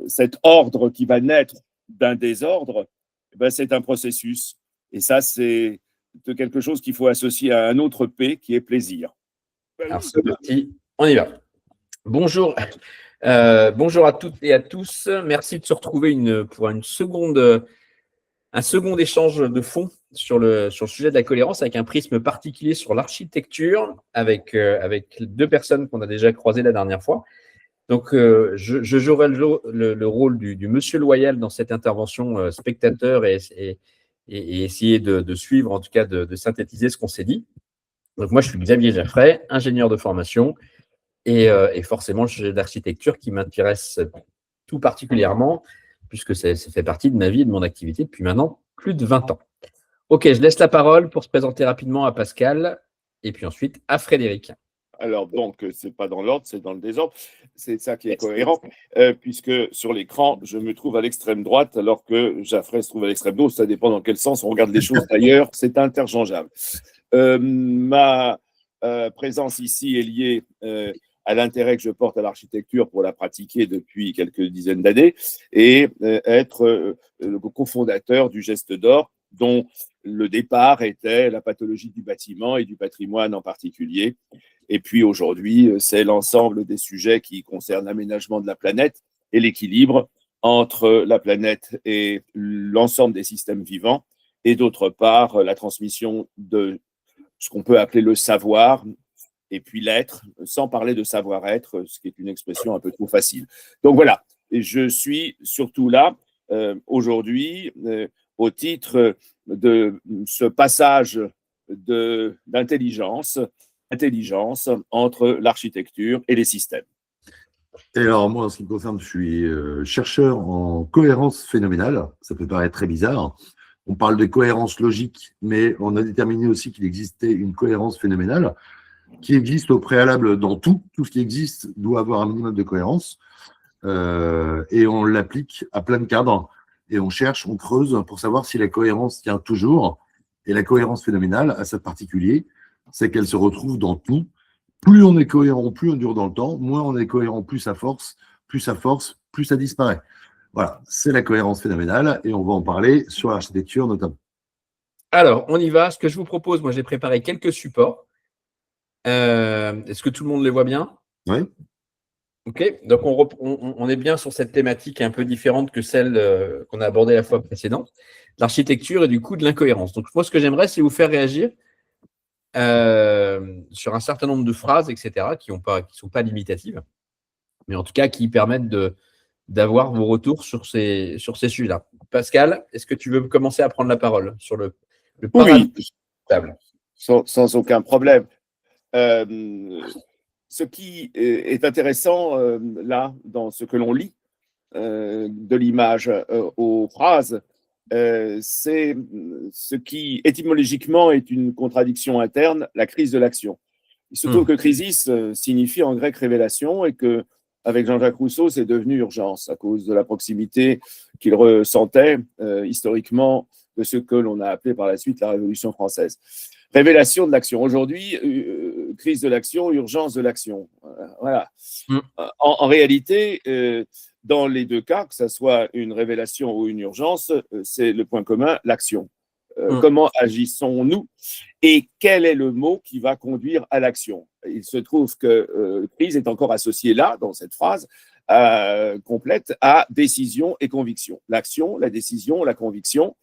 cet ordre qui va naître d'un désordre, c'est un processus. Et ça, c'est quelque chose qu'il faut associer à un autre P qui est plaisir. Alors, c'est parti, on y va. Bonjour. Bonjour à toutes et à tous. Merci de se retrouver pour un second échange de fond sur le sujet de la cohérence avec un prisme particulier sur l'architecture avec deux personnes qu'on a déjà croisées la dernière fois. Donc, je jouerai le rôle du monsieur loyal dans cette intervention spectateur et essayer de suivre, en tout cas de synthétiser ce qu'on s'est dit. Donc, moi, je suis Xavier Jaffray, ingénieur de formation et forcément le sujet d'architecture qui m'intéresse tout particulièrement puisque ça fait partie de ma vie et de mon activité depuis maintenant plus de 20 ans. Ok, je laisse la parole pour se présenter rapidement à Pascal et puis ensuite à Frédéric. Alors, donc, ce n'est pas dans l'ordre, c'est dans le désordre. C'est ça qui est cohérent, puisque sur l'écran, je me trouve à l'extrême droite, alors que Jaffray se trouve à l'extrême gauche. Ça dépend dans quel sens on regarde les choses d'ailleurs. C'est interchangeable. Ma présence ici est liée à l'intérêt que je porte à l'architecture pour la pratiquer depuis quelques dizaines d'années et être le cofondateur du Geste d'Or, dont le départ était la pathologie du bâtiment et du patrimoine en particulier. Et puis aujourd'hui, c'est l'ensemble des sujets qui concernent l'aménagement de la planète et l'équilibre entre la planète et l'ensemble des systèmes vivants, et d'autre part, la transmission de ce qu'on peut appeler le savoir, et puis l'être, sans parler de savoir-être, ce qui est une expression un peu trop facile. Donc voilà, je suis surtout là aujourd'hui au titre de ce passage d'intelligence entre l'architecture et les systèmes. Et alors, moi, en ce qui me concerne, je suis chercheur en cohérence phénoménale. Ça peut paraître très bizarre. On parle de cohérence logique, mais on a déterminé aussi qu'il existait une cohérence phénoménale qui existe au préalable dans tout. Tout ce qui existe doit avoir un minimum de cohérence. Et on l'applique à plein de cadres. Et on cherche, on creuse pour savoir si la cohérence tient toujours. Et la cohérence phénoménale a ça de particulier, c'est qu'elle se retrouve dans tout. Plus on est cohérent, plus on dure dans le temps. Moins on est cohérent, plus ça force, plus ça disparaît. Voilà, c'est la cohérence phénoménale et on va en parler sur l'architecture notamment. Alors, on y va. Ce que je vous propose, moi, j'ai préparé quelques supports. Est-ce que tout le monde les voit bien? Oui. Ok, donc on est bien sur cette thématique un peu différente que celle qu'on a abordée la fois précédente, l'architecture et du coup de l'incohérence. Donc, moi, ce que j'aimerais, c'est vous faire réagir sur un certain nombre de phrases, etc., qui ne sont pas limitatives, mais en tout cas qui permettent d'avoir vos retours sur ces sujets-là. Pascal, est-ce que tu veux commencer à prendre la parole sur le paradigme? Oui, sans aucun problème. Ce qui est intéressant là, dans ce que l'on lit, de l'image aux phrases, c'est ce qui étymologiquement est une contradiction interne, la crise de l'action. Il se trouve que crisis signifie en grec révélation, et que avec Jean-Jacques Rousseau, c'est devenu urgence à cause de la proximité qu'il ressentait historiquement de ce que l'on a appelé par la suite la Révolution française. Révélation de l'action. Aujourd'hui, crise de l'action, urgence de l'action. Voilà. En réalité, dans les deux cas, que ce soit une révélation ou une urgence, c'est le point commun, l'action. Comment agissons-nous et quel est le mot qui va conduire à l'action? Il se trouve que crise est encore associé là, dans cette phrase complète, à décision et conviction. L'action, la décision, la conviction.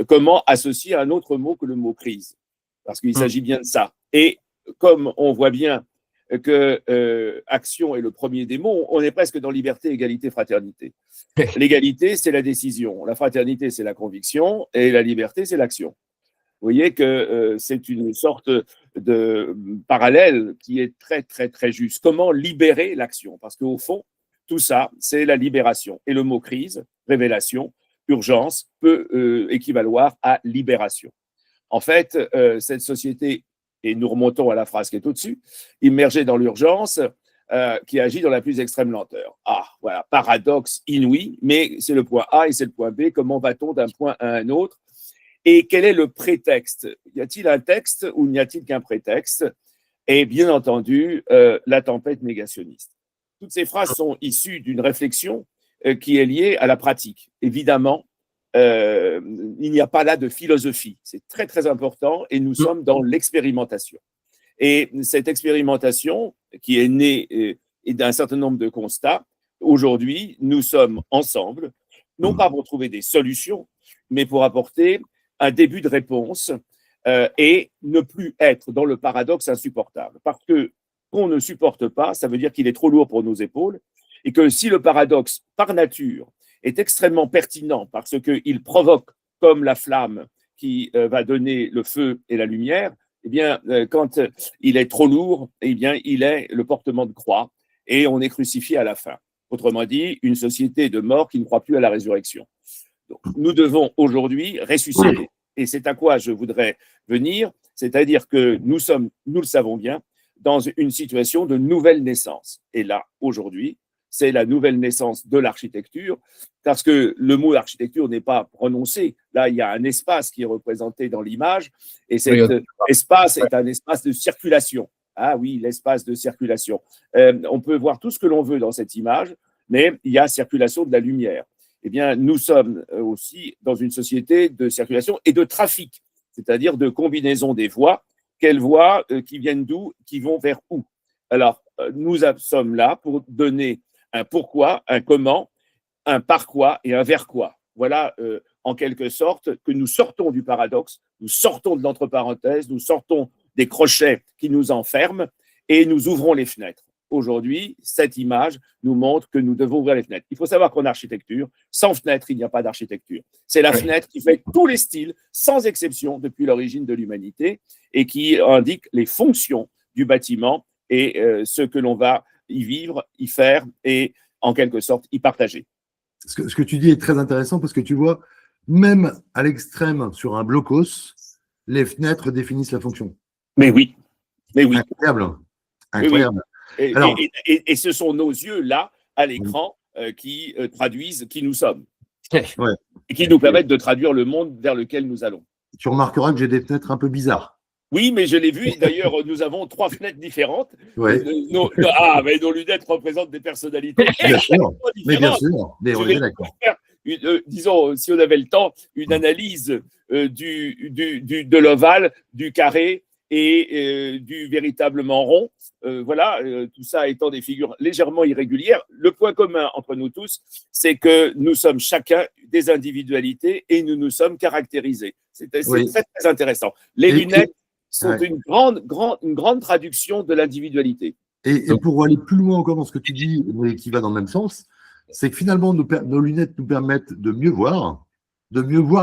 Comment associer un autre mot que le mot crise? Parce qu'il s'agit bien de ça. Et comme on voit bien que action est le premier des mots, on est presque dans liberté, égalité, fraternité. L'égalité, c'est la décision. La fraternité, c'est la conviction. Et la liberté, c'est l'action. Vous voyez que c'est une sorte de parallèle qui est très, très, très juste. Comment libérer l'action? Parce qu'au fond, tout ça, c'est la libération. Et le mot crise, révélation, urgence, peut équivaloir à libération. En fait, cette société, et nous remontons à la phrase qui est au-dessus, immergée dans l'urgence, qui agit dans la plus extrême lenteur. Ah, voilà, paradoxe inouï, mais c'est le point A et c'est le point B. Comment va-t-on d'un point à un autre? Et quel est le prétexte? Y a-t-il un texte ou n'y a-t-il qu'un prétexte? Et bien entendu, la tempête négationniste. Toutes ces phrases sont issues d'une réflexion qui est lié à la pratique. Évidemment, il n'y a pas là de philosophie. C'est très, très important et nous sommes dans l'expérimentation. Et cette expérimentation qui est née d'un certain nombre de constats, aujourd'hui, nous sommes ensemble, non pas pour trouver des solutions, mais pour apporter un début de réponse et ne plus être dans le paradoxe insupportable. Parce que qu'on ne supporte pas, ça veut dire qu'il est trop lourd pour nos épaules et que si le paradoxe, par nature, est extrêmement pertinent parce qu'il provoque, comme la flamme qui va donner le feu et la lumière, eh bien, quand il est trop lourd, eh bien, il est le portement de croix et on est crucifié à la fin. Autrement dit, une société de morts qui ne croit plus à la résurrection. Donc, nous devons aujourd'hui ressusciter. Et c'est à quoi je voudrais venir, c'est-à-dire que nous sommes, nous le savons bien, dans une situation de nouvelle naissance. Et là, aujourd'hui, c'est la nouvelle naissance de l'architecture, parce que le mot architecture n'est pas prononcé. Là, il y a un espace qui est représenté dans l'image, et cet espace est un espace de circulation. Ah oui, l'espace de circulation. On peut voir tout ce que l'on veut dans cette image, mais il y a circulation de la lumière. Eh bien, nous sommes aussi dans une société de circulation et de trafic, c'est-à-dire de combinaison des voies. Quelles voies qui viennent d'où, qui vont vers où? Alors, nous sommes là pour donner un pourquoi, un comment, un par quoi et un vers quoi. Voilà, en quelque sorte, que nous sortons du paradoxe, nous sortons de l'entre-parenthèse, nous sortons des crochets qui nous enferment et nous ouvrons les fenêtres. Aujourd'hui, cette image nous montre que nous devons ouvrir les fenêtres. Il faut savoir qu'en architecture, sans fenêtre, il n'y a pas d'architecture. C'est la fenêtre qui fait tous les styles, sans exception, depuis l'origine de l'humanité, et qui indique les fonctions du bâtiment et ce que l'on va y vivre, y faire et, en quelque sorte, y partager. Ce que tu dis est très intéressant parce que tu vois, même à l'extrême, sur un blocos, les fenêtres définissent la fonction. Mais oui, mais oui. Incroyable. Incroyable. Oui. Alors, et ce sont nos yeux, là, à l'écran, qui traduisent qui nous sommes. Ouais. Et qui nous permettent de traduire le monde vers lequel nous allons. Tu remarqueras que j'ai des fenêtres un peu bizarres. Oui, mais je l'ai vu. D'ailleurs, nous avons 3 fenêtres différentes. Ouais. Mais nos lunettes représentent des personnalités. Bien sûr. Mais bien sûr. Mais on est d'accord. Disons, si on avait le temps, une analyse de l'ovale, du carré et du véritablement rond. Voilà, tout ça étant des figures légèrement irrégulières. Le point commun entre nous tous, c'est que nous sommes chacun des individualités et nous nous sommes caractérisés. C'est très, très intéressant. Les lunettes sont une grande traduction de l'individualité. Et pour aller plus loin encore dans ce que tu dis, mais qui va dans le même sens, c'est que finalement, nos lunettes nous permettent de mieux voir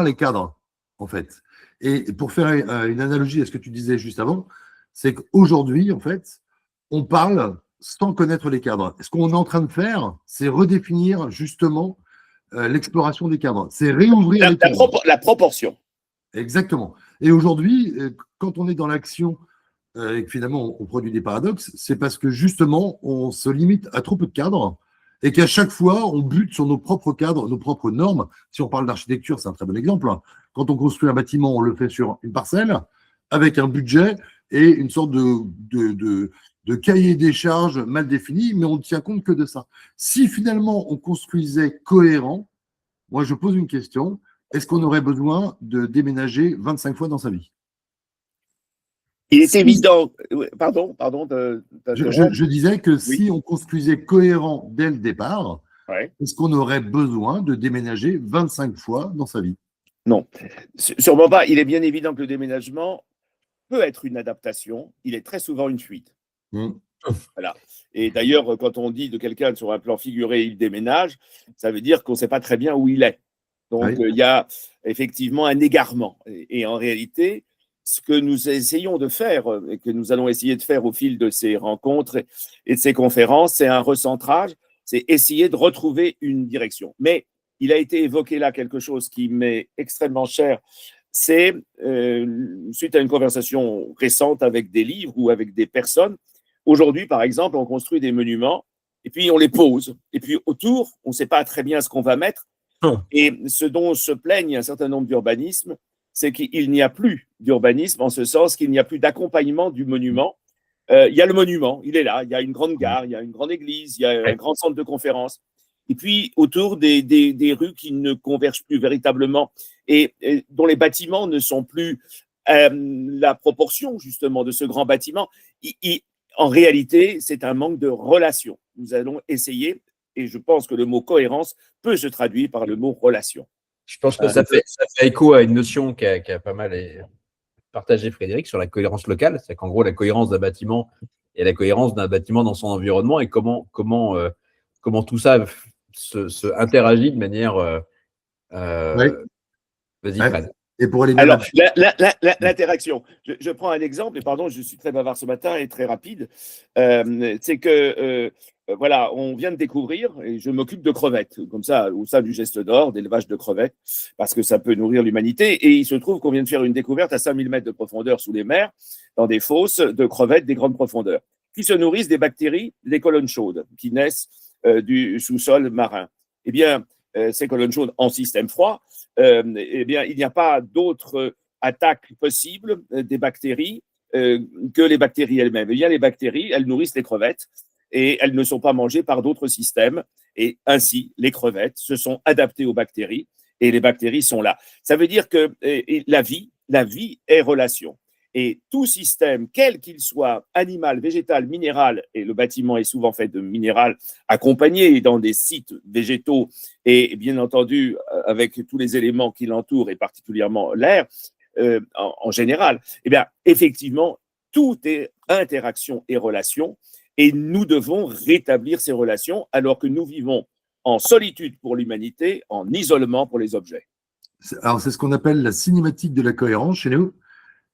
les cadres, en fait. Et pour faire une analogie à ce que tu disais juste avant, c'est qu'aujourd'hui, en fait, on parle sans connaître les cadres. Ce qu'on est en train de faire, c'est redéfinir justement l'exploration des cadres. C'est réouvrir les cadres. La proportion. Exactement. Et aujourd'hui, quand on est dans l'action et que finalement on produit des paradoxes, c'est parce que justement, on se limite à trop peu de cadres et qu'à chaque fois, on bute sur nos propres cadres, nos propres normes. Si on parle d'architecture, c'est un très bon exemple. Quand on construit un bâtiment, on le fait sur une parcelle avec un budget et une sorte de cahier des charges mal défini, mais on ne tient compte que de ça. Si finalement on construisait cohérent, moi je pose une question, est-ce qu'on aurait besoin de déménager 25 fois dans sa vie? Il est évident, pardon. Je disais que si on construisait cohérent dès le départ, est-ce qu'on aurait besoin de déménager 25 fois dans sa vie? Non, sûrement pas. Il est bien évident que le déménagement peut être une adaptation, il est très souvent une fuite. Voilà. Et d'ailleurs, quand on dit de quelqu'un sur un plan figuré, il déménage, ça veut dire qu'on ne sait pas très bien où il est. Donc, il y a effectivement un égarement. Et en réalité, ce que nous essayons de faire, et que nous allons essayer de faire au fil de ces rencontres et de ces conférences, c'est un recentrage, c'est essayer de retrouver une direction. Mais il a été évoqué là quelque chose qui m'est extrêmement cher. C'est, suite à une conversation récente avec des livres ou avec des personnes, aujourd'hui, par exemple, on construit des monuments et puis on les pose. Et puis autour, on ne sait pas très bien ce qu'on va mettre. Et ce dont se plaignent un certain nombre d'urbanismes, c'est qu'il n'y a plus d'urbanisme en ce sens qu'il n'y a plus d'accompagnement du monument. Il y a le monument, il est là, il y a une grande gare, il y a une grande église, il y a un grand centre de conférence. et puis autour des rues qui ne convergent plus véritablement et dont les bâtiments ne sont plus la proportion justement de ce grand bâtiment. En réalité, c'est un manque de relation. Nous allons essayer, et je pense que le mot cohérence peut se traduire par le mot relation. Je pense que ça fait écho à une notion qui a pas mal partagé Frédéric sur la cohérence locale. C'est qu'en gros, la cohérence d'un bâtiment et la cohérence d'un bâtiment dans son environnement et comment tout ça se interagit de manière. Oui. Vas-y, Ouais. Fred. Et pour aller Alors, l'interaction, je prends un exemple, et pardon, je suis très bavard ce matin et très rapide, c'est que, voilà, on vient de découvrir, et je m'occupe de crevettes, comme ça, au sein du geste d'or, d'élevage de crevettes, parce que ça peut nourrir l'humanité, et il se trouve qu'on vient de faire une découverte à 5000 mètres de profondeur sous les mers, dans des fosses de crevettes des grandes profondeurs, qui se nourrissent des bactéries, des colonnes chaudes, qui naissent du sous-sol marin. Eh bien, ces colonnes chaudes en système froid, eh bien, il n'y a pas d'autre attaque possible des bactéries que les bactéries elles-mêmes. Eh bien, les bactéries, elles nourrissent les crevettes et elles ne sont pas mangées par d'autres systèmes. Et ainsi, les crevettes se sont adaptées aux bactéries et les bactéries sont là. Ça veut dire que la vie est relation. Et tout système, quel qu'il soit, animal, végétal, minéral, et le bâtiment est souvent fait de minéral accompagné dans des sites végétaux et bien entendu avec tous les éléments qui l'entourent et particulièrement l'air en général, eh bien effectivement, tout est interaction et relation et nous devons rétablir ces relations alors que nous vivons en solitude pour l'humanité, en isolement pour les objets. Alors, c'est ce qu'on appelle la cinématique de la cohérence chez nous.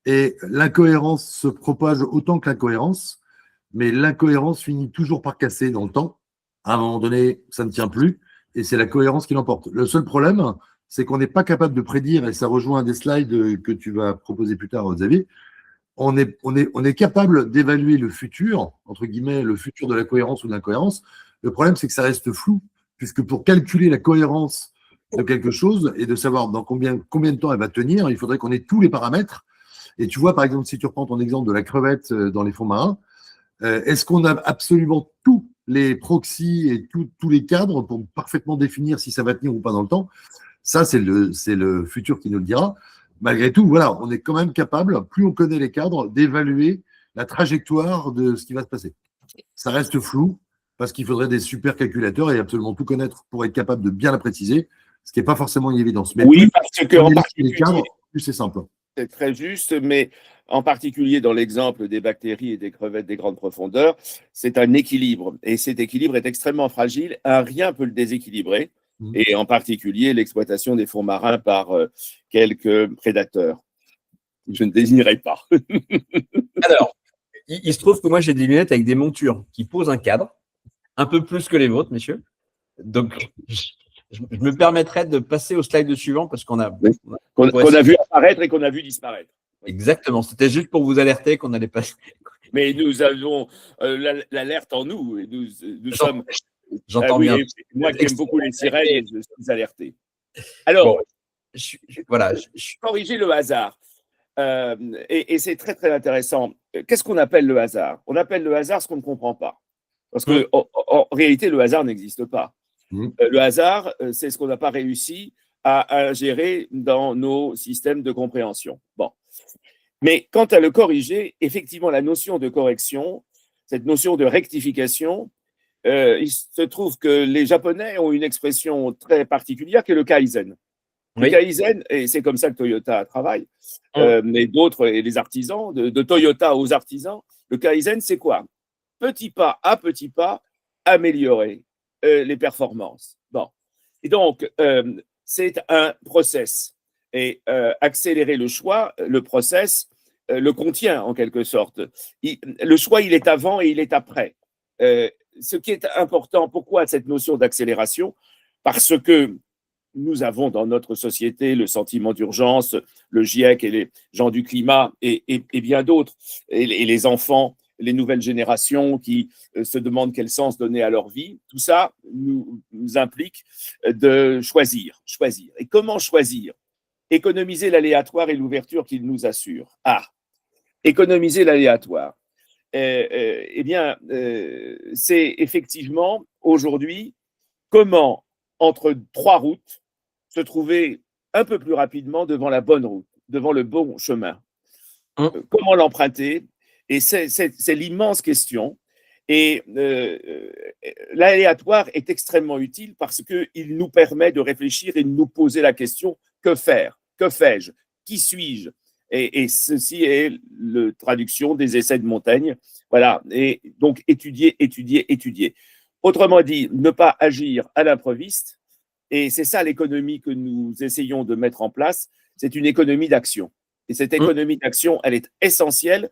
Et l'incohérence se propage autant que l'incohérence, mais l'incohérence finit toujours par casser dans le temps. À un moment donné, ça ne tient plus, et c'est la cohérence qui l'emporte. Le seul problème, c'est qu'on n'est pas capable de prédire, et ça rejoint des slides que tu vas proposer plus tard, Xavier. On est capable d'évaluer le futur, entre guillemets, le futur de la cohérence ou de l'incohérence. Le problème, c'est que ça reste flou, puisque pour calculer la cohérence de quelque chose et de savoir dans combien de temps elle va tenir, il faudrait qu'on ait tous les paramètres. Et tu vois, par exemple, si tu reprends ton exemple de la crevette dans les fonds marins, est-ce qu'on a absolument tous les proxys et tous les cadres pour parfaitement définir si ça va tenir ou pas dans le temps? Ça, c'est le futur qui nous le dira. Malgré tout, voilà, on est quand même capable, plus on connaît les cadres, d'évaluer la trajectoire de ce qui va se passer. Ça reste flou parce qu'il faudrait des super calculateurs et absolument tout connaître pour être capable de bien la préciser, ce qui n'est pas forcément une évidence. Mais oui, parce que en particulier, les cadres, plus c'est simple. C'est très juste, mais en particulier dans l'exemple des bactéries et des crevettes des grandes profondeurs, c'est un équilibre. Et cet équilibre est extrêmement fragile. Un rien peut le déséquilibrer. Et en particulier l'exploitation des fonds marins par quelques prédateurs. Je ne désignerai pas. Alors, il se trouve que moi, j'ai des lunettes avec des montures qui posent un cadre, un peu plus que les vôtres, messieurs. Donc, je me permettrai de passer au slide suivant parce qu'on a… Qu'on a vu apparaître et qu'on a vu disparaître. Exactement. C'était juste pour vous alerter qu'on allait passer. Mais nous avons l'alerte en nous. Et nous sommes… J'entends bien. Moi qui aime beaucoup les sirènes, je suis alerté. Alors, bon, je corriger le hasard. Et c'est très, très intéressant. Qu'est-ce qu'on appelle le hasard? On appelle le hasard ce qu'on ne comprend pas. Parce qu'en réalité, le hasard n'existe pas. Le hasard, c'est ce qu'on n'a pas réussi à ingérer dans nos systèmes de compréhension. Bon. Mais quant à le corriger, effectivement, la notion de correction, cette notion de rectification, il se trouve que les Japonais ont une expression très particulière qui est le kaizen. Le kaizen, et c'est comme ça que Toyota travaille, mais d'autres, et les artisans, de Toyota aux artisans, le kaizen, c'est quoi? Petit pas à petit pas, améliorer les performances. Bon. Et donc, c'est un process. Et accélérer le choix, le process, le contient en quelque sorte. Le choix, il est avant et il est après. Ce qui est important, pourquoi cette notion d'accélération? Parce que nous avons dans notre société le sentiment d'urgence, le GIEC et les gens du climat et bien d'autres, et les enfants, les nouvelles générations qui se demandent quel sens donner à leur vie. Tout ça nous implique de choisir. Et comment choisir? Économiser l'aléatoire et l'ouverture qu'il nous assure. Économiser l'aléatoire. Eh bien, c'est effectivement aujourd'hui comment, entre trois routes, se trouver un peu plus rapidement devant la bonne route, devant le bon chemin. Comment l'emprunter? Et c'est l'immense question. Et l'aléatoire est extrêmement utile parce qu'il nous permet de réfléchir et de nous poser la question, que faire? Que fais-je? Qui suis-je? Et ceci est la traduction des essais de Montaigne. Voilà. Et donc, étudier, étudier, étudier. Autrement dit, ne pas agir à l'improviste. Et c'est ça l'économie que nous essayons de mettre en place. C'est une économie d'action. Et cette économie d'action, elle est essentielle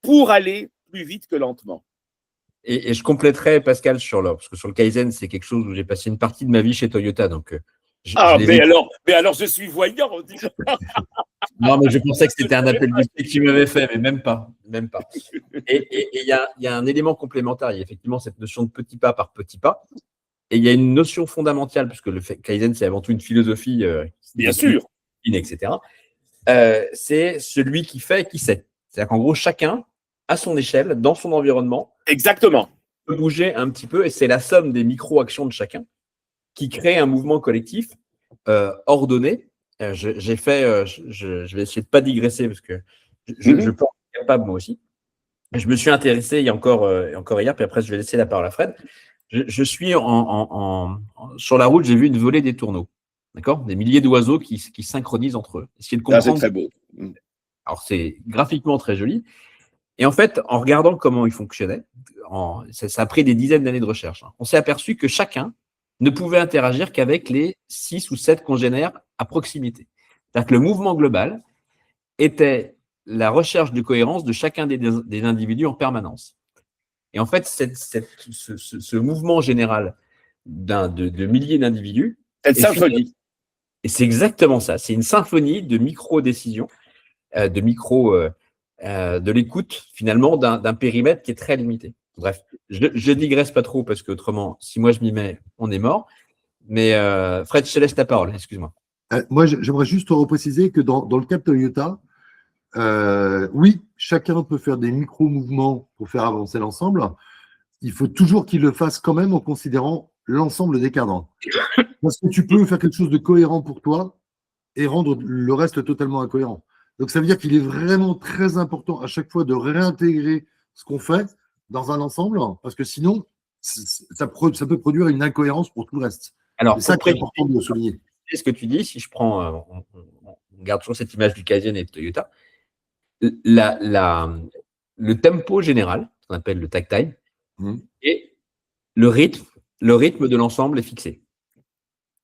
pour aller plus vite que lentement. Et je compléterai, Pascal, parce que sur le Kaizen, c'est quelque chose où j'ai passé une partie de ma vie chez Toyota. Donc, mais alors, je suis voyant. Non, mais je pensais que c'était un appel du pied que tu m'avais fait, mais même pas. Et il y a un élément complémentaire. Il y a effectivement cette notion de petit pas par petit pas. Et il y a une notion fondamentale, puisque le Kaizen, c'est avant tout une philosophie. Bien sûr. Etc. C'est celui qui fait et qui sait. C'est-à-dire qu'en gros, chacun, à son échelle, dans son environnement, exactement, peut bouger un petit peu. Et c'est la somme des micro-actions de chacun qui crée un mouvement collectif ordonné. Je vais essayer de ne pas digresser parce que je peux être capable moi aussi. Je me suis intéressé il y a encore hier, puis après je vais laisser la parole à Fred. Je suis sur la route, j'ai vu une volée des tourneaux, d'accord, des milliers d'oiseaux qui synchronisent entre eux. Essayer de comprendre. C'est très beau. Alors c'est graphiquement très joli. Et en fait, en regardant comment ils fonctionnaient, ça a pris des dizaines d'années de recherche. On s'est aperçu que chacun ne pouvait interagir qu'avec les 6 ou 7 congénères à proximité. C'est-à-dire que le mouvement global était la recherche de cohérence de chacun des individus en permanence. Et en fait, ce mouvement général de milliers d'individus… Cette symphonie. Et c'est exactement ça. C'est une symphonie de micro-décisions, de l'écoute, finalement, d'un périmètre qui est très limité. Bref, je digresse pas trop parce qu'autrement, si moi je m'y mets, on est mort. Mais Fred, je te laisse ta parole, excuse-moi. Moi, j'aimerais juste repréciser que dans le cas de Toyota, oui, chacun peut faire des micro-mouvements pour faire avancer l'ensemble. Il faut toujours qu'il le fasse quand même en considérant l'ensemble des cadres. Parce que tu peux faire quelque chose de cohérent pour toi et rendre le reste totalement incohérent. Donc, ça veut dire qu'il est vraiment très important à chaque fois de réintégrer ce qu'on fait dans un ensemble, parce que sinon, ça peut produire une incohérence pour tout le reste. Alors, c'est ça qui est important de le souligner. C'est ce que tu dis, si je prends, on garde toujours cette image du Kaizen et de Toyota, le tempo général, ce qu'on appelle le takt time, et le rythme de l'ensemble est fixé.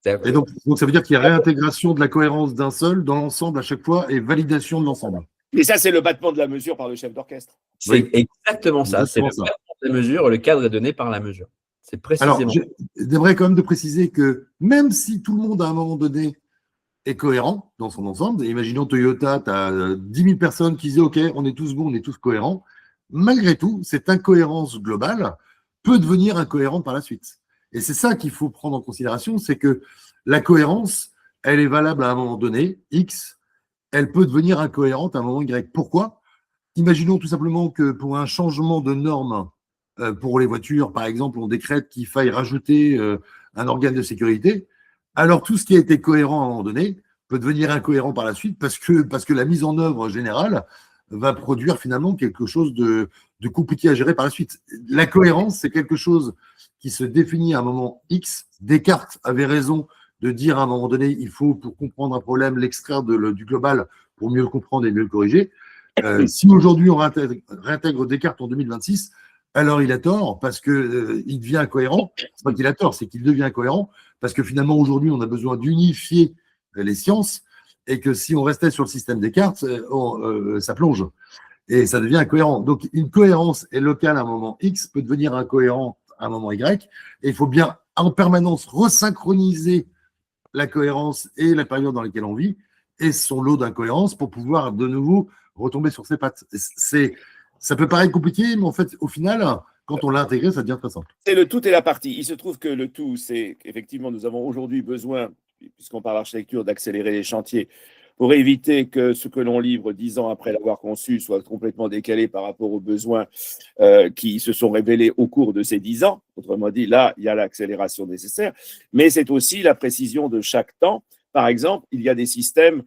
Et donc, ça veut dire qu'il y a réintégration de la cohérence d'un seul dans l'ensemble à chaque fois et validation de l'ensemble. Et ça, c'est le battement de la mesure par le chef d'orchestre. C'est exactement ça. C'est le battement de la mesure, le cadre est donné par la mesure. C'est précisément. Alors, j'aimerais quand même de préciser que même si tout le monde, à un moment donné, est cohérent dans son ensemble, imaginons Toyota, tu as 10 000 personnes qui disent « Ok, on est tous bons, on est tous cohérents », malgré tout, cette incohérence globale peut devenir incohérente par la suite. Et c'est ça qu'il faut prendre en considération, c'est que la cohérence, elle est valable à un moment donné, X, elle peut devenir incohérente à un moment Y. Pourquoi ? Imaginons tout simplement que pour un changement de norme pour les voitures, par exemple, on décrète qu'il faille rajouter un organe de sécurité, alors tout ce qui a été cohérent à un moment donné peut devenir incohérent par la suite parce que la mise en œuvre générale va produire finalement quelque chose de compliqué à gérer par la suite. La cohérence, c'est quelque chose qui se définit à un moment X. Descartes avait raison de dire à un moment donné, il faut, pour comprendre un problème, l'extraire du global pour mieux le comprendre et mieux le corriger. Si aujourd'hui on réintègre Descartes en 2026, alors il a tort parce qu'il devient incohérent. C'est pas qu'il a tort, c'est qu'il devient incohérent parce que finalement aujourd'hui on a besoin d'unifier les sciences et que si on restait sur le système Descartes, ça plonge et ça devient incohérent. Donc une cohérence est locale à un moment X peut devenir incohérent à un moment Y et il faut bien en permanence resynchroniser la cohérence et la période dans laquelle on vit et son lot d'incohérences pour pouvoir de nouveau retomber sur ses pattes. Ça peut paraître compliqué, mais en fait, au final, quand on l'a intégré, ça devient très simple. C'est le tout et la partie. Il se trouve que le tout, c'est qu'effectivement, nous avons aujourd'hui besoin, puisqu'on parle d'architecture, d'accélérer les chantiers pour éviter que ce que l'on livre 10 ans après l'avoir conçu soit complètement décalé par rapport aux besoins qui se sont révélés au cours de ces 10 ans. Autrement dit, là, il y a l'accélération nécessaire, mais c'est aussi la précision de chaque temps. Par exemple, il y a des systèmes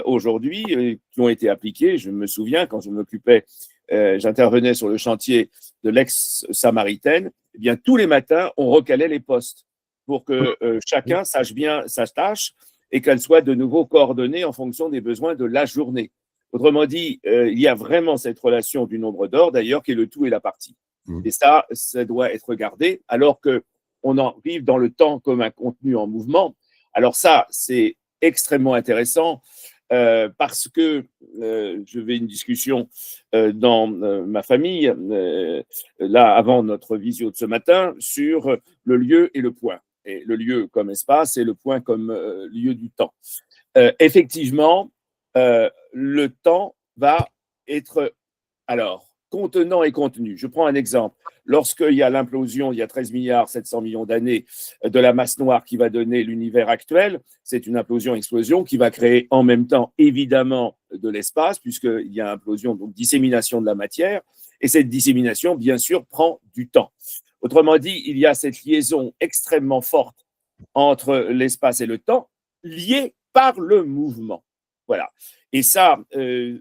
aujourd'hui qui ont été appliqués. Je me souviens, quand je m'occupais, j'intervenais sur le chantier de l'ex-Samaritaine, eh bien, tous les matins, on recalait les postes pour que chacun sache bien sa tâche et qu'elle soit de nouveau coordonnée en fonction des besoins de la journée. Autrement dit, il y a vraiment cette relation du nombre d'or, d'ailleurs, qui est le tout et la partie. Et ça doit être regardé, alors qu'on arrive dans le temps comme un contenu en mouvement. Alors ça, c'est extrêmement intéressant parce que je vais une discussion dans ma famille, là, avant notre visio de ce matin, sur le lieu et le point. Et le lieu comme espace et le point comme lieu du temps. Effectivement, le temps va être, alors, contenant et contenu. Je prends un exemple. Lorsqu'il y a l'implosion, il y a 13 milliards 700 millions d'années de la masse noire qui va donner l'univers actuel, c'est une implosion-explosion qui va créer en même temps, évidemment, de l'espace, puisqu'il y a implosion, donc dissémination de la matière, et cette dissémination, bien sûr, prend du temps. Autrement dit, il y a cette liaison extrêmement forte entre l'espace et le temps, liée par le mouvement. Voilà. Et ça,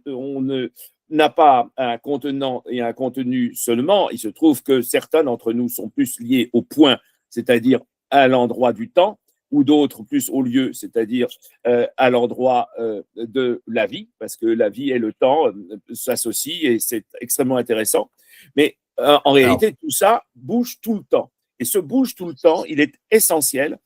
on n'a pas un contenant et un contenu seulement. Il se trouve que certains d'entre nous sont plus liés au point, c'est-à-dire à l'endroit du temps, ou d'autres plus au lieu, c'est-à-dire à l'endroit de la vie, parce que la vie et le temps s'associent et c'est extrêmement intéressant. Mais en réalité, tout ça bouge tout le temps. Et ce bouge tout le temps, il est essentiel.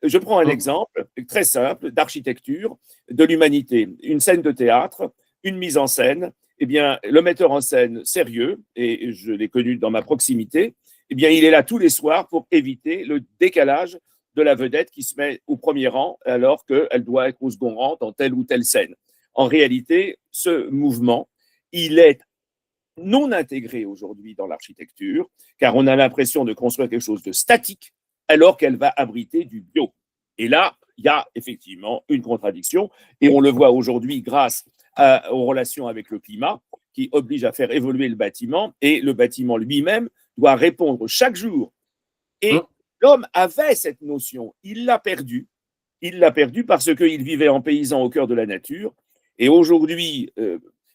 Je prends un exemple très simple d'architecture de l'humanité. Une scène de théâtre, une mise en scène. Eh bien, le metteur en scène sérieux, et je l'ai connu dans ma proximité, eh bien, il est là tous les soirs pour éviter le décalage de la vedette qui se met au premier rang alors qu'elle doit être au second rang dans telle ou telle scène. En réalité, ce mouvement, il est non intégrée aujourd'hui dans l'architecture, car on a l'impression de construire quelque chose de statique, alors qu'elle va abriter du bio. Et là, il y a effectivement une contradiction, et on le voit aujourd'hui grâce aux relations avec le climat, qui oblige à faire évoluer le bâtiment, et le bâtiment lui-même doit répondre chaque jour. Et l'homme avait cette notion, il l'a perdue parce qu'il vivait en paysan au cœur de la nature, et aujourd'hui,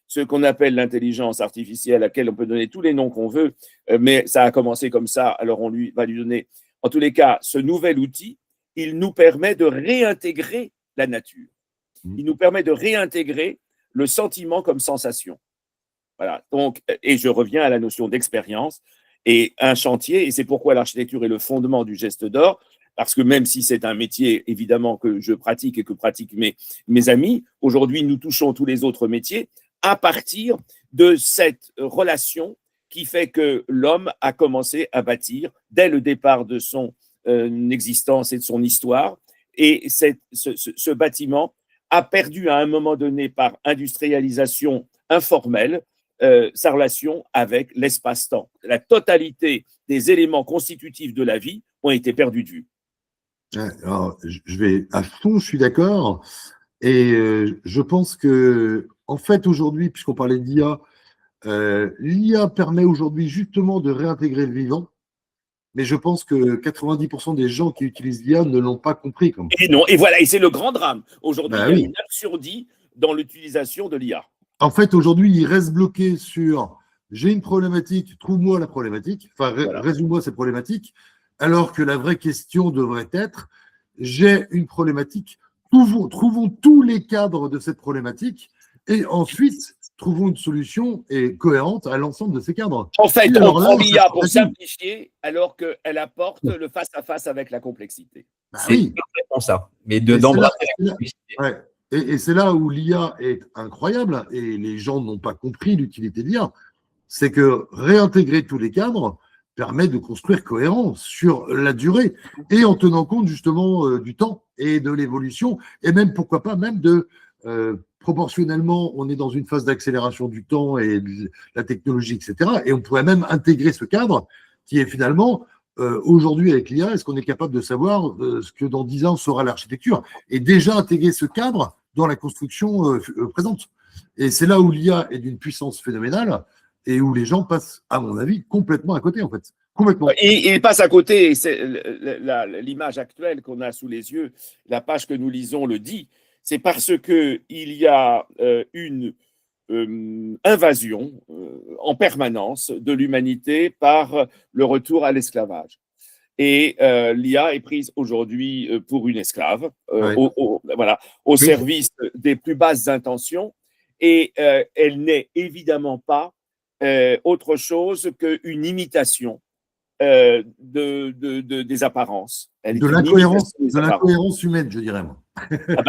ce qu'on appelle l'intelligence artificielle, à laquelle on peut donner tous les noms qu'on veut, mais ça a commencé comme ça, alors on va lui donner, en tous les cas, ce nouvel outil, il nous permet de réintégrer la nature. Il nous permet de réintégrer le sentiment comme sensation. Voilà. Donc, et je reviens à la notion d'expérience et un chantier, et c'est pourquoi l'architecture est le fondement du geste d'or, parce que même si c'est un métier, évidemment, que je pratique et que pratiquent mes amis, aujourd'hui, nous touchons tous les autres métiers à partir de cette relation qui fait que l'homme a commencé à bâtir dès le départ de son existence et de son histoire. Et ce bâtiment a perdu à un moment donné, par industrialisation informelle, sa relation avec l'espace-temps. La totalité des éléments constitutifs de la vie ont été perdus de vue. Alors, je vais à fond, je suis d'accord. Et je pense que, en fait, aujourd'hui, puisqu'on parlait d'IA, l'IA permet aujourd'hui justement de réintégrer le vivant. Mais je pense que 90% des gens qui utilisent l'IA ne l'ont pas compris. Et non, et voilà, et c'est le grand drame. Aujourd'hui, Ben il y a une absurdie dans l'utilisation de l'IA. En fait, aujourd'hui, il reste bloqué sur « j'ai une problématique, trouve-moi la problématique », enfin, résume-moi cette problématique, alors que la vraie question devrait être « j'ai une problématique, trouvons tous les cadres de cette problématique et ensuite trouvons une solution cohérente à l'ensemble de ces cadres ». En fait, on prend l'IA pour simplifier alors qu'elle apporte le face-à-face avec la complexité. Bah, c'est exactement ça, mais d'embrasser la complexité. Ouais. Et c'est là où l'IA est incroyable, et les gens n'ont pas compris l'utilité de l'IA, c'est que réintégrer tous les cadres permet de construire cohérent sur la durée, et en tenant compte justement du temps et de l'évolution, et même, pourquoi pas, même de, proportionnellement, on est dans une phase d'accélération du temps et de la technologie, etc., et on pourrait même intégrer ce cadre qui est finalement... aujourd'hui, avec l'IA, est-ce qu'on est capable de savoir ce que dans 10 ans sera l'architecture? Et déjà intégrer ce cadre dans la construction présente. Et c'est là où l'IA est d'une puissance phénoménale et où les gens passent, à mon avis, complètement à côté, en fait. Complètement. Et il passe à côté, c'est l'image actuelle qu'on a sous les yeux, la page que nous lisons le dit, c'est parce qu'il y a une invasion en permanence de l'humanité par le retour à l'esclavage. Et l'IA est prise aujourd'hui pour une esclave, au service des plus basses intentions, et elle n'est évidemment pas autre chose qu'une imitation des apparences. De l'incohérence humaine, je dirais. Moi.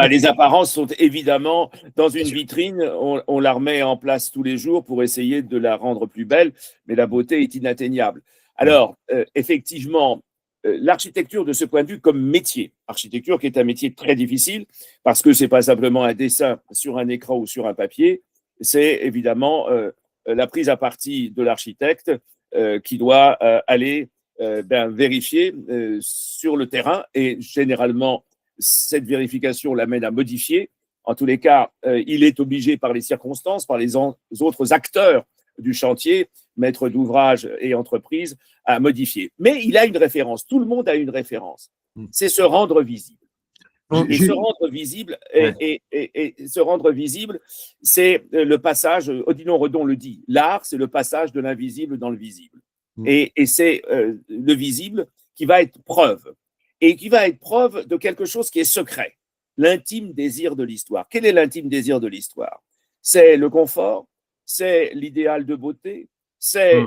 Les apparences sont évidemment dans une vitrine, on la remet en place tous les jours pour essayer de la rendre plus belle, mais la beauté est inatteignable. Alors, effectivement, l'architecture de ce point de vue comme métier, architecture qui est un métier très difficile parce que ce n'est pas simplement un dessin sur un écran ou sur un papier, c'est évidemment la prise à partie de l'architecte qui doit aller vérifier sur le terrain et généralement cette vérification l'amène à modifier. En tous les cas, il est obligé par les circonstances, par les autres acteurs du chantier, maîtres d'ouvrage et entreprises, à modifier. Mais il a une référence, tout le monde a une référence, c'est se rendre visible. Et se rendre visible, se rendre visible, c'est le passage, Odilon Redon le dit, l'art, c'est le passage de l'invisible dans le visible. Et c'est le visible qui va être preuve, et qui va être preuve de quelque chose qui est secret, l'intime désir de l'histoire. Quel est l'intime désir de l'histoire? C'est le confort, c'est l'idéal de beauté, c'est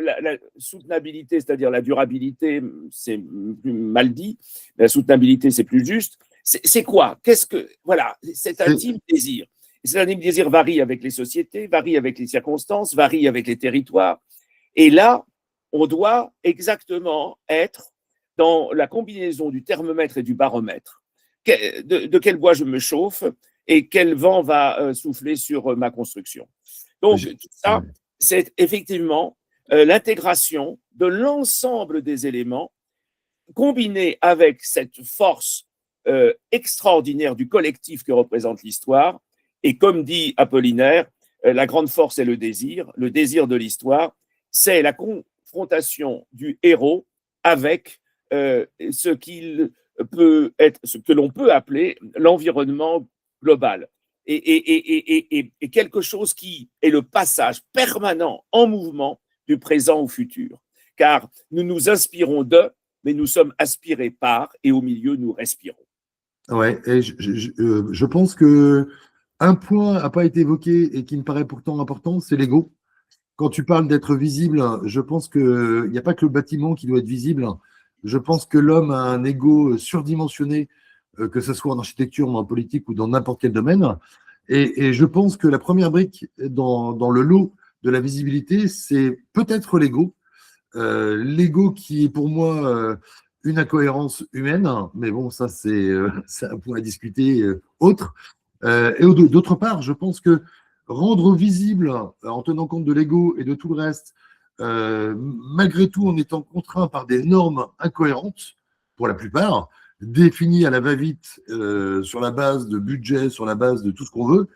la soutenabilité, c'est-à-dire la durabilité, c'est plus mal dit, la soutenabilité, c'est plus juste. C'est quoi? Voilà, cet intime désir. Et cet intime désir varie avec les sociétés, varie avec les circonstances, varie avec les territoires. Et là, on doit exactement être dans la combinaison du thermomètre et du baromètre. De quel bois je me chauffe et quel vent va souffler sur ma construction. Donc, tout ça, c'est effectivement l'intégration de l'ensemble des éléments combinés avec cette force extraordinaire du collectif que représente l'histoire. Et comme dit Apollinaire, la grande force est le désir de l'histoire, c'est la confrontation du héros avec ce que l'on peut appeler l'environnement global. Et quelque chose qui est le passage permanent en mouvement du présent au futur. Car nous nous inspirons de, mais nous sommes aspirés par, et au milieu, nous respirons. Ouais, et je pense que un point n'a pas été évoqué et qui me paraît pourtant important, c'est l'ego. Quand tu parles d'être visible, je pense qu'il n'y a pas que le bâtiment qui doit être visible. Je pense que l'homme a un ego surdimensionné, que ce soit en architecture, en politique ou dans n'importe quel domaine. Et je pense que la première brique dans le lot de la visibilité, c'est peut-être l'ego. L'ego qui est pour moi une incohérence humaine, mais bon, ça c'est un point à discuter autre. Et d'autre part, je pense que rendre visible en tenant compte de l'ego et de tout le reste, malgré tout en étant contraint par des normes incohérentes, pour la plupart, définies à la va-vite sur la base de budget, sur la base de tout ce qu'on veut,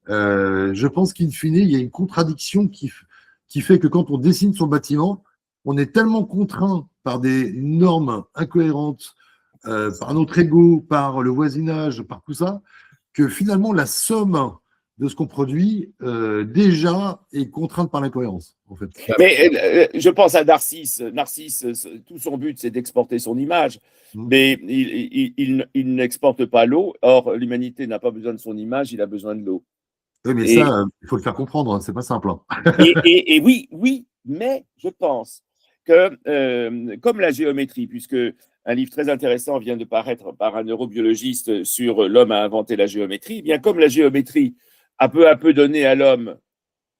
je pense qu'in fine, il y a une contradiction qui fait que quand on dessine son bâtiment, on est tellement contraint par des normes incohérentes, par notre ego, par le voisinage, par tout ça, que finalement la somme de ce qu'on produit déjà est contrainte par l'incohérence. En fait. Mais je pense à Narcisse. Narcisse, tout son but, c'est d'exporter son image, mais il n'exporte pas l'eau. Or, l'humanité n'a pas besoin de son image, il a besoin de l'eau. Oui, mais ça, il faut le faire comprendre, c'est pas simple. Et oui, mais je pense que, comme la géométrie, puisque un livre très intéressant vient de paraître par un neurobiologiste sur l'homme a inventé la géométrie, eh bien comme la géométrie a peu à peu donné à l'homme,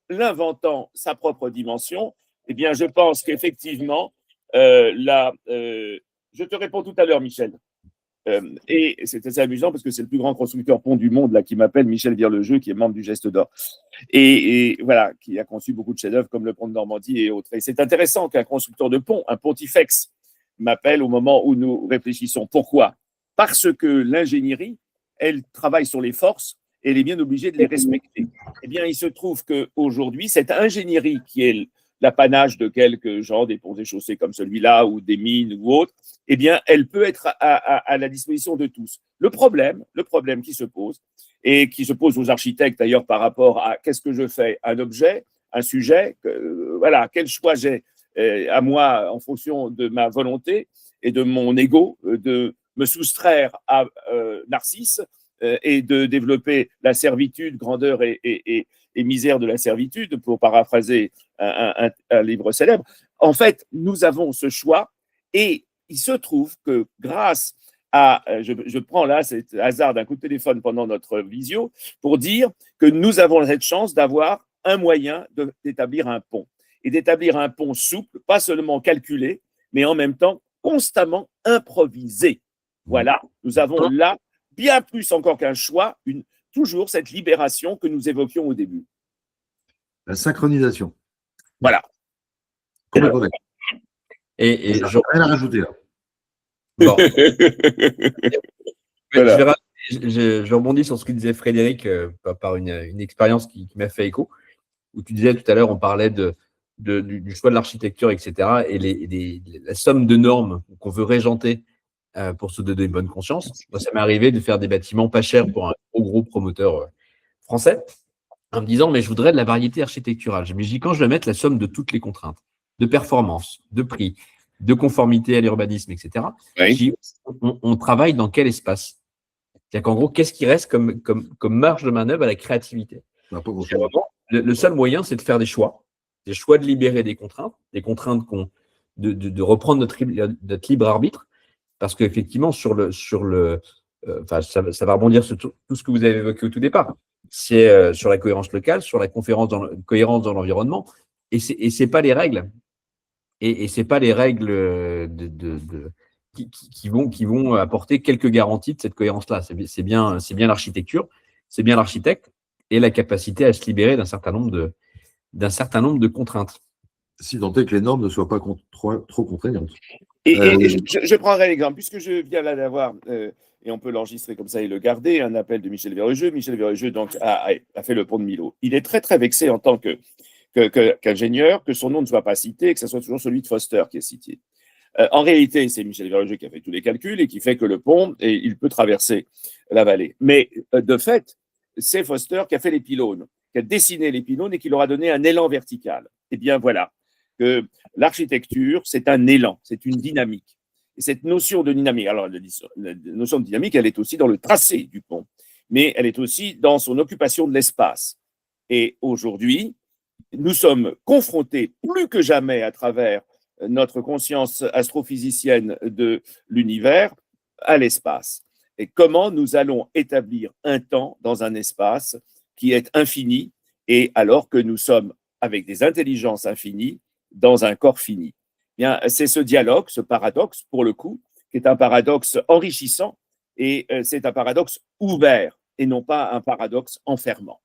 l'inventant sa propre dimension, eh bien je pense qu'effectivement, je te réponds tout à l'heure, Michel. Et c'est assez amusant parce que c'est le plus grand constructeur pont du monde là, qui m'appelle Michel Virlejeu, qui est membre du Geste d'Or. Et voilà, qui a conçu beaucoup de chefs-d'œuvre comme le pont de Normandie et autres. Et c'est intéressant qu'un constructeur de pont, un pontifex, m'appelle au moment où nous réfléchissons. Pourquoi? Parce que l'ingénierie, elle travaille sur les forces et elle est bien obligée de les respecter. Eh bien, il se trouve qu'aujourd'hui, cette ingénierie qui est l'apanage de quelques gens, des ponts et chaussées comme celui-là, ou des mines ou autres, eh bien, elle peut être à la disposition de tous. Le problème qui se pose, et qui se pose aux architectes d'ailleurs par rapport à qu'est-ce que je fais, un objet, un sujet, voilà, quel choix j'ai à moi en fonction de ma volonté et de mon ego, de me soustraire à Narcisse et de développer la servitude, grandeur et misère de la servitude, pour paraphraser un livre célèbre. En fait, nous avons ce choix et il se trouve que grâce à, je prends là cet hasard d'un coup de téléphone pendant notre visio pour dire que nous avons cette chance d'avoir un moyen d'établir un pont et d'établir un pont souple, pas seulement calculé, mais en même temps constamment improvisé. Voilà, nous avons là, bien plus encore qu'un choix, toujours cette libération que nous évoquions au début. La synchronisation. Voilà. Complètement d'accord. Et je rien à rajouter là. Bon. Voilà. Je rebondis sur ce que disait Frédéric par une expérience qui m'a fait écho, où tu disais tout à l'heure, on parlait du choix de l'architecture, etc., et la somme de normes qu'on veut régenter pour se donner une bonne conscience. Moi, ça m'est arrivé de faire des bâtiments pas chers pour un gros promoteur français, en me disant, mais je voudrais de la variété architecturale. Je me dis, quand je vais mettre la somme de toutes les contraintes, de performance, de prix, de conformité à l'urbanisme, etc., oui. on travaille dans quel espace? C'est-à-dire qu'en gros, qu'est-ce qui reste comme marge de manœuvre à la créativité? Le seul moyen, c'est de faire des choix de libérer des contraintes de reprendre notre libre arbitre, parce qu'effectivement, ça va rebondir sur tout ce que vous avez évoqué au tout départ. C'est sur la cohérence locale, sur la cohérence dans l'environnement, et c'est pas les règles. Et c'est pas les règles qui vont apporter quelques garanties de cette cohérence-là. C'est bien l'architecture, c'est bien l'architecte et la capacité à se libérer d'un certain nombre de contraintes. Si tant est que les normes ne soient pas trop contraignantes. Et je prendrai l'exemple, puisque je viens là d'avoir, et on peut l'enregistrer comme ça et le garder, un appel de Michel Verrugeux. Michel Verrugeux donc, a fait le pont de Millau. Il est très, très vexé en tant qu'ingénieur, que son nom ne soit pas cité, que ce soit toujours celui de Foster qui est cité. En réalité, c'est Michel Verrugeux qui a fait tous les calculs et qui fait que le pont, il peut traverser la vallée. Mais de fait, c'est Foster qui a fait les pylônes, qui a dessiné les pylônes et qui leur a donné un élan vertical. Eh bien, voilà, que l'architecture, c'est un élan, c'est une dynamique. Et cette notion de dynamique, alors la notion de dynamique, elle est aussi dans le tracé du pont, mais elle est aussi dans son occupation de l'espace. Et aujourd'hui, nous sommes confrontés plus que jamais à travers notre conscience astrophysicienne de l'univers à l'espace. Et comment nous allons établir un temps dans un espace qui est infini, et alors que nous sommes avec des intelligences infinies dans un corps fini. Bien, c'est ce dialogue, ce paradoxe, pour le coup, qui est un paradoxe enrichissant, et c'est un paradoxe ouvert, et non pas un paradoxe enfermant.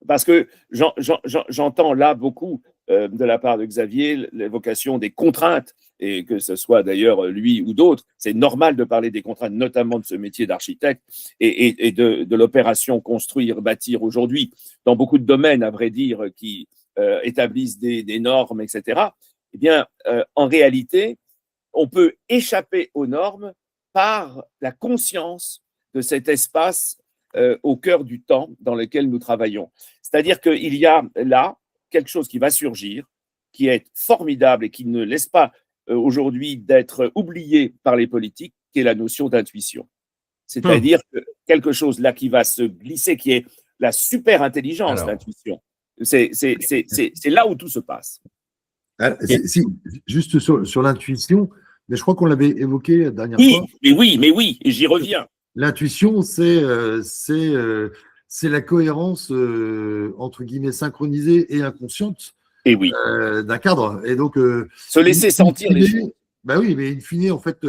Parce que j'entends là beaucoup de la part de Xavier l'évocation des contraintes, et que ce soit d'ailleurs lui ou d'autres, c'est normal de parler des contraintes, notamment de ce métier d'architecte et de l'opération construire, bâtir aujourd'hui, dans beaucoup de domaines, à vrai dire, qui établissent des normes, etc. Eh bien, en réalité, on peut échapper aux normes par la conscience de cet espace au cœur du temps dans lequel nous travaillons. C'est-à-dire qu'il y a là quelque chose qui va surgir, qui est formidable et qui ne laisse pas aujourd'hui d'être oublié par les politiques, qui est la notion d'intuition. C'est-à-dire que quelque chose là qui va se glisser, qui est la super intelligence, l'intuition. C'est là où tout se passe. Juste sur l'intuition, mais je crois qu'on l'avait évoqué la dernière fois. Mais oui, et j'y reviens. L'intuition, c'est la cohérence, entre guillemets, synchronisée et inconsciente d'un cadre. Et donc, se laisser sentir les choses. Ben oui, mais in fine, en fait,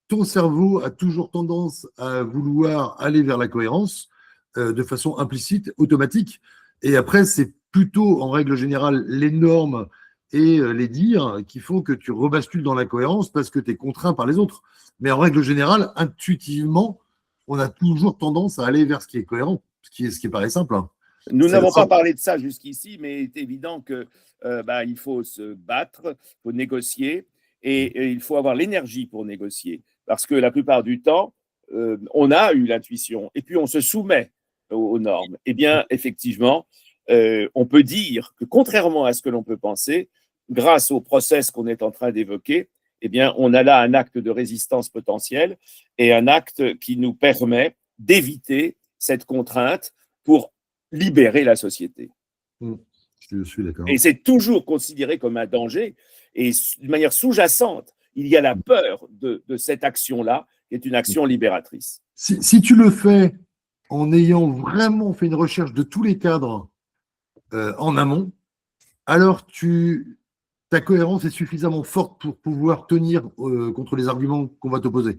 ton cerveau a toujours tendance à vouloir aller vers la cohérence de façon implicite, automatique. Et après, c'est plutôt, en règle générale, les normes et les dires qui font que tu rebascules dans la cohérence parce que tu es contraint par les autres. Mais en règle générale, intuitivement, on a toujours tendance à aller vers ce qui est cohérent, ce qui paraît simple. Hein. Nous n'avons pas parlé de ça jusqu'ici, mais il est évident que il faut se battre, il faut négocier et il faut avoir l'énergie pour négocier. Parce que la plupart du temps, on a eu l'intuition et puis on se soumet aux normes. Eh bien, effectivement, on peut dire que contrairement à ce que l'on peut penser, grâce au process qu'on est en train d'évoquer, eh bien, on a là un acte de résistance potentielle et un acte qui nous permet d'éviter cette contrainte pour libérer la société. Je suis d'accord. Et c'est toujours considéré comme un danger. Et de manière sous-jacente, il y a la peur de cette action-là, qui est une action libératrice. Si tu le fais en ayant vraiment fait une recherche de tous les cadres en amont, alors ta cohérence est suffisamment forte pour pouvoir tenir contre les arguments qu'on va t'opposer.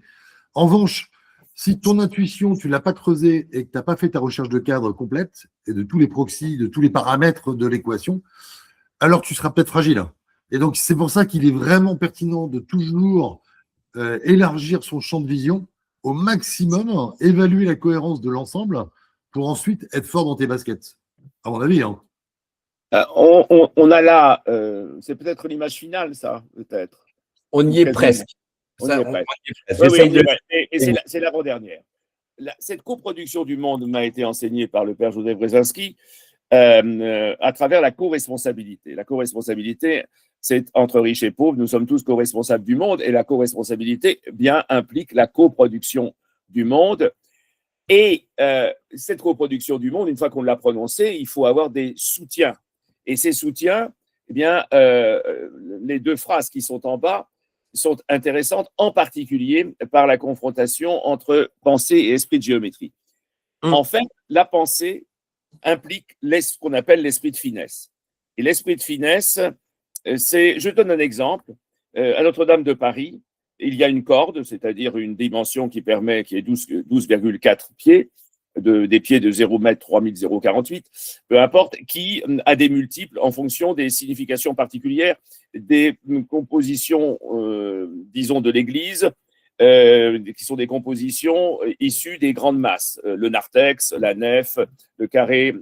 En revanche, si ton intuition, tu ne l'as pas creusée et que tu n'as pas fait ta recherche de cadre complète et de tous les proxys, de tous les paramètres de l'équation, alors tu seras peut-être fragile. Et donc, c'est pour ça qu'il est vraiment pertinent de toujours élargir son champ de vision au maximum, évaluer la cohérence de l'ensemble pour ensuite être fort dans tes baskets. À mon avis. Hein. On a là, c'est peut-être l'image finale, ça, peut-être. On y est presque. C'est l'avant-dernière. Cette coproduction du monde m'a été enseignée par le père Joseph Brzezinski à travers la co-responsabilité. La co-responsabilité, c'est entre riches et pauvres, nous sommes tous co-responsables du monde et la co-responsabilité bien implique la coproduction du monde. Et cette coproduction du monde, une fois qu'on l'a prononcée, il faut avoir des soutiens. Et ces soutiens, eh bien, les deux phrases qui sont en bas sont intéressantes, en particulier par la confrontation entre pensée et esprit de géométrie. En fait, la pensée implique ce qu'on appelle l'esprit de finesse. Et l'esprit de finesse, je donne un exemple. À Notre-Dame de Paris, il y a une corde, c'est-à-dire une dimension qui est 12,4 pieds, des pieds de 0 m 3048, peu importe, qui a des multiples en fonction des significations particulières des compositions, disons, de l'Église, qui sont des compositions issues des grandes masses, le narthex, la nef, le carré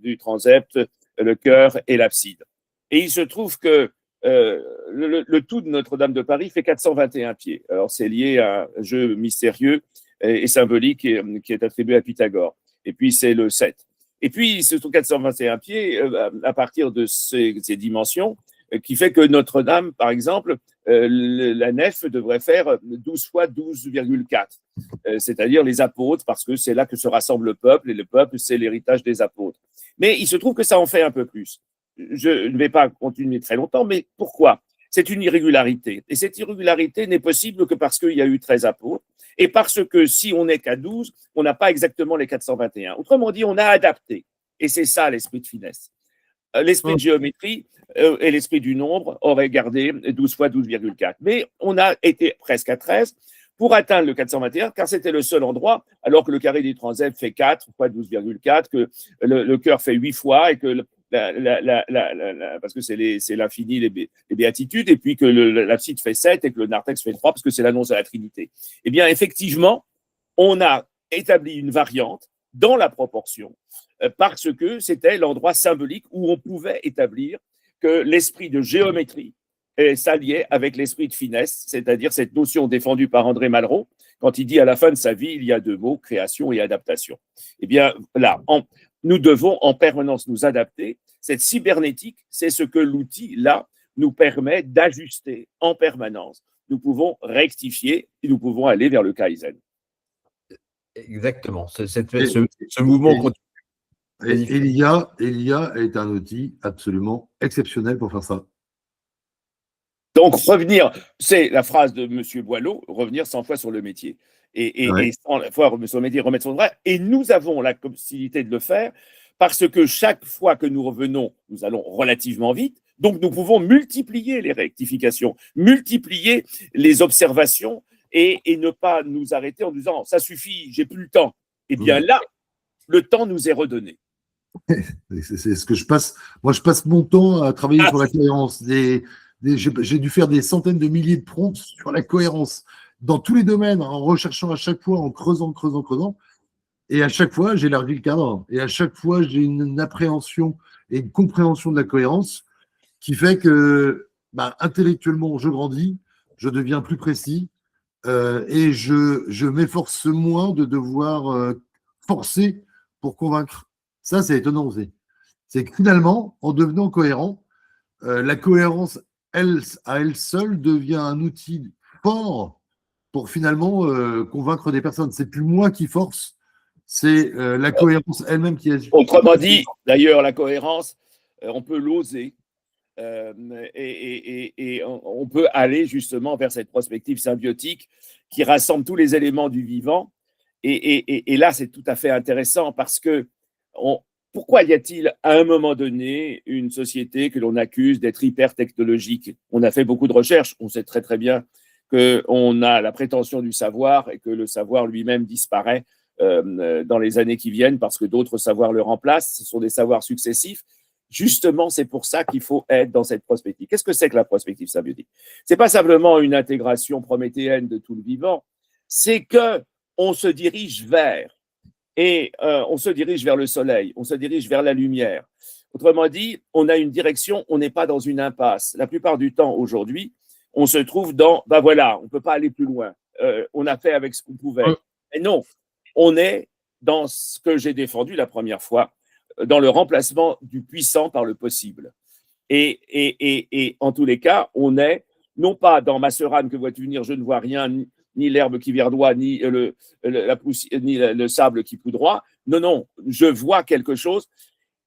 du transept, le chœur et l'abside. Et il se trouve que le tout de Notre-Dame de Paris fait 421 pieds. Alors, c'est lié à un jeu mystérieux et symbolique qui est attribué à Pythagore. Et puis, c'est le 7. Et puis, ce sont 421 pieds à partir de ces dimensions qui fait que Notre-Dame, par exemple, la nef devrait faire 12 fois 12,4, c'est-à-dire les apôtres, parce que c'est là que se rassemble le peuple, et le peuple, c'est l'héritage des apôtres. Mais il se trouve que ça en fait un peu plus. Je ne vais pas continuer très longtemps, mais pourquoi ? C'est une irrégularité. Et cette irrégularité n'est possible que parce qu'il y a eu 13 apôtres, et parce que si on n'est qu'à 12, on n'a pas exactement les 421. Autrement dit, on a adapté. Et c'est ça l'esprit de finesse. L'esprit de géométrie et l'esprit du nombre auraient gardé 12 fois 12,4. Mais on a été presque à 13 pour atteindre le 421, car c'était le seul endroit, alors que le carré du transept fait 4 fois 12,4, que le cœur fait 8 fois, et que parce que c'est l'infini, les béatitudes, et puis que l'abside fait 7 et que le narthex fait 3, parce que c'est l'annonce à la Trinité. Eh bien, effectivement, on a établi une variante dans la proportion, parce que c'était l'endroit symbolique où on pouvait établir que l'esprit de géométrie s'alliait avec l'esprit de finesse, c'est-à-dire cette notion défendue par André Malraux, quand il dit à la fin de sa vie, il y a deux mots, création et adaptation. Eh bien, là, nous devons en permanence nous adapter. Cette cybernétique, c'est ce que l'outil, là, nous permet d'ajuster en permanence. Nous pouvons rectifier et nous pouvons aller vers le Kaizen. Exactement. Ce mouvement continue. Elia est un outil absolument exceptionnel pour faire ça. Donc, revenir, c'est la phrase de M. Boileau, revenir 100 fois sur le métier. Et 100 fois sur le métier, remettre son droit. Et nous avons la possibilité de le faire parce que chaque fois que nous revenons, nous allons relativement vite. Donc, nous pouvons multiplier les rectifications, multiplier les observations et ne pas nous arrêter en disant « ça suffit, j'ai plus le temps ». Eh bien là, le temps nous est redonné. C'est ce que je passe. Moi, je passe mon temps à travailler sur la cohérence. J'ai dû faire des centaines de milliers de prompts sur la cohérence dans tous les domaines, en recherchant à chaque fois, en creusant. Et à chaque fois, j'élargis le cadre. Et à chaque fois, j'ai une appréhension et une compréhension de la cohérence qui fait que intellectuellement, je grandis, je deviens plus précis et je m'efforce moins de devoir forcer pour convaincre. Ça, c'est étonnant aussi. C'est que finalement, en devenant cohérent, la cohérence, elle, à elle seule, devient un outil fort pour finalement convaincre des personnes. C'est plus moi qui force, c'est la cohérence elle-même qui agit. Autrement dit, d'ailleurs, la cohérence, on peut l'oser. Et on peut aller justement vers cette prospective symbiotique qui rassemble tous les éléments du vivant. Et là, c'est tout à fait intéressant parce que pourquoi y a-t-il à un moment donné une société que l'on accuse d'être hyper technologique? On a fait beaucoup de recherches, on sait très très bien qu'on a la prétention du savoir et que le savoir lui-même disparaît dans les années qui viennent parce que d'autres savoirs le remplacent. Ce sont des savoirs successifs. Justement, c'est pour ça qu'il faut être dans cette prospective. Qu'est-ce que c'est que la prospective symbiotique? Ce n'est pas simplement une intégration prométhéenne de tout le vivant, c'est qu'on se dirige vers, on se dirige vers le soleil, on se dirige vers la lumière. Autrement dit, on a une direction, on n'est pas dans une impasse. La plupart du temps, aujourd'hui, on se trouve dans, voilà, on ne peut pas aller plus loin. On a fait avec ce qu'on pouvait. Mais non, on est dans ce que j'ai défendu la première fois, dans le remplacement du puissant par le possible. Et en tous les cas, on est non pas dans ma serane, que vois-tu venir, je ne vois rien, ni l'herbe qui verdoie, ni la poussière, ni le sable qui poudroie. Non, non, je vois quelque chose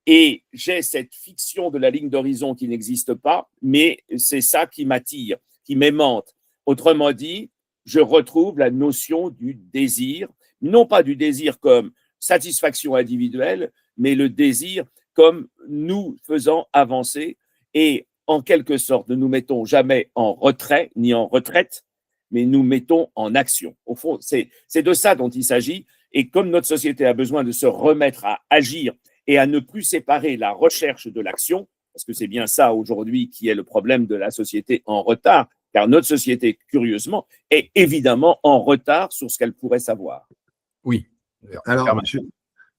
et j'ai cette fiction de la ligne d'horizon qui n'existe pas, mais c'est ça qui m'attire, qui m'aimante. Autrement dit, je retrouve la notion du désir, non pas du désir comme satisfaction individuelle, mais le désir comme nous faisant avancer et en quelque sorte ne nous mettons jamais en retrait ni en retraite, mais nous mettons en action. Au fond, c'est de ça dont il s'agit. Et comme notre société a besoin de se remettre à agir et à ne plus séparer la recherche de l'action, parce que c'est bien ça aujourd'hui qui est le problème de la société en retard, car notre société, curieusement, est évidemment en retard sur ce qu'elle pourrait savoir. Oui. Alors,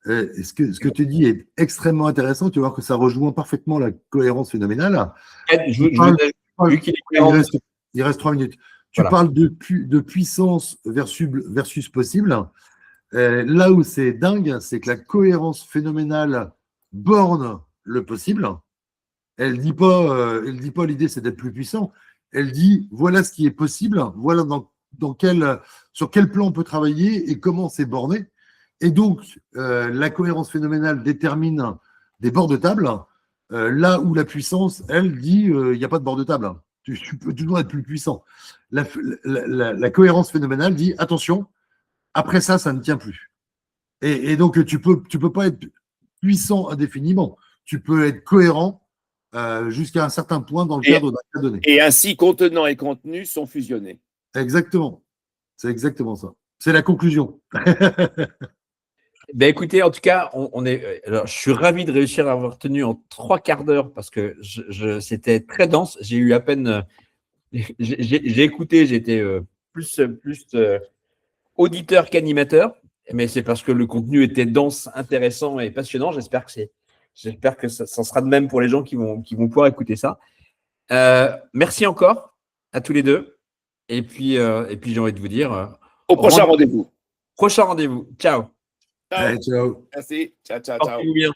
ce que tu dis est extrêmement intéressant. Tu vois que ça rejoint parfaitement la cohérence phénoménale. Il reste 3 minutes. Tu parles de puissance versus possible. Là où c'est dingue, c'est que la cohérence phénoménale borne le possible. Elle dit pas l'idée c'est d'être plus puissant. Elle dit voilà ce qui est possible, voilà sur quel plan on peut travailler et comment c'est borné. Et donc, la cohérence phénoménale détermine des bords de table, là où la puissance, elle, dit il n'y a pas de bord de table. Tu peux toujours être plus puissant. La cohérence phénoménale dit attention, après ça, ça ne tient plus. Et donc, tu peux pas être puissant indéfiniment. Tu peux être cohérent jusqu'à un certain point dans le cadre d'un cas donné. Et ainsi, contenant et contenu sont fusionnés. Exactement. C'est exactement ça. C'est la conclusion. Ben écoutez, en tout cas, alors, je suis ravi de réussir à avoir tenu en 3/4 d'heure parce que c'était très dense. J'ai eu à peine, j'ai écouté, j'étais plus auditeur qu'animateur, mais c'est parce que le contenu était dense, intéressant et passionnant. J'espère que ça sera de même pour les gens qui vont pouvoir écouter ça. Merci encore à tous les deux. Et puis j'ai envie de vous dire au prochain rendez-vous. Prochain rendez-vous. Ciao. Ciao. Ciao. Merci. Ciao, ciao, ciao. Portez-vous bien.